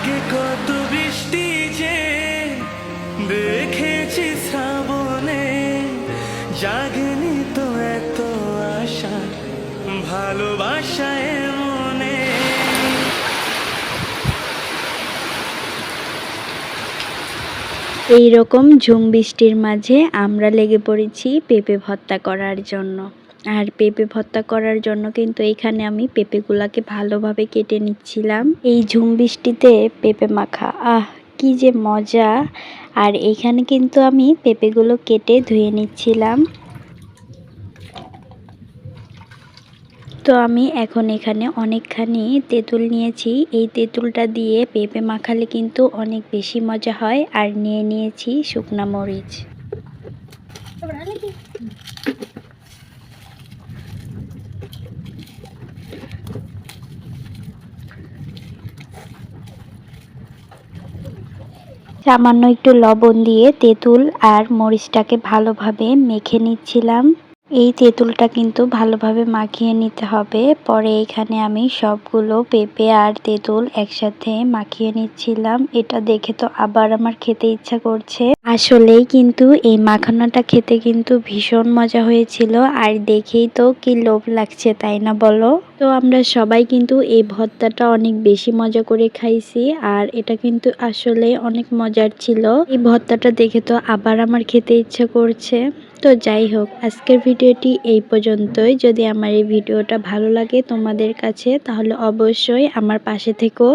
আগে কত বৃষ্টি যে দেখেছি শ্রাবণে, জাগেনি তো এত আশা ভালোবাসায় মনে। এই রকম ঝুম বৃষ্টির মাঝে আমরা লেগে পড়েছি পেঁপে ভর্তা করার জন্য। আর পেঁপে ভর্তা করার জন্য কিন্তু এখানে আমি পেঁপেগুলাকে ভালোভাবে কেটে নিচ্ছিলাম। এই ঝুম বৃষ্টিতে পেঁপে মাখা, কি যে মজা। আর এইখানে কিন্তু আমি পেঁপেগুলো কেটে ধুয়ে নিচ্ছিলাম। তো আমি এখন এখানে অনেকখানি তেঁতুল নিয়েছি। এই তেঁতুলটা দিয়ে পেঁপে মাখালে কিন্তু অনেক বেশি মজা হয়। আর নিয়ে নিয়েছি শুকনা মরিচ। সামান্য একটু লবণ দিয়ে তেঁতুল আর মরিচটাকে ভালোভাবে মেখে নিচ্ছিলাম। এই তেঁতুলটা কিন্তু ভালোভাবে মাখিয়ে নিতে হবে। পরে এখানে আমি সবগুলো পেঁপে আর তেঁতুল একসাথে মাখিয়ে নিচ্ছিলাম। এটা দেখে তো আবার আমার খেতে ইচ্ছা করছে। আসলেই কিন্তু এই মাখানোটা খেতে কিন্তু ভীষণ মজা হয়েছিল। আর দেখেই তো কি লোভ লাগছে, তাই না বলো? তো আমরা সবাই কিন্তু এই ভর্তাটা অনেক বেশি মজা করে খাইছি। আর এটা কিন্তু আসলে অনেক মজার ছিল। এই ভর্তাটা দেখে তো আবার আমার খেতে ইচ্ছা করছে। তো যাই হোক, আজকের ভিডিওটি এই পর্যন্তই। যদি আমার এই ভিডিওটা ভালো লাগে তোমাদের কাছে, তাহলে অবশ্যই আমার পাশে থেকো।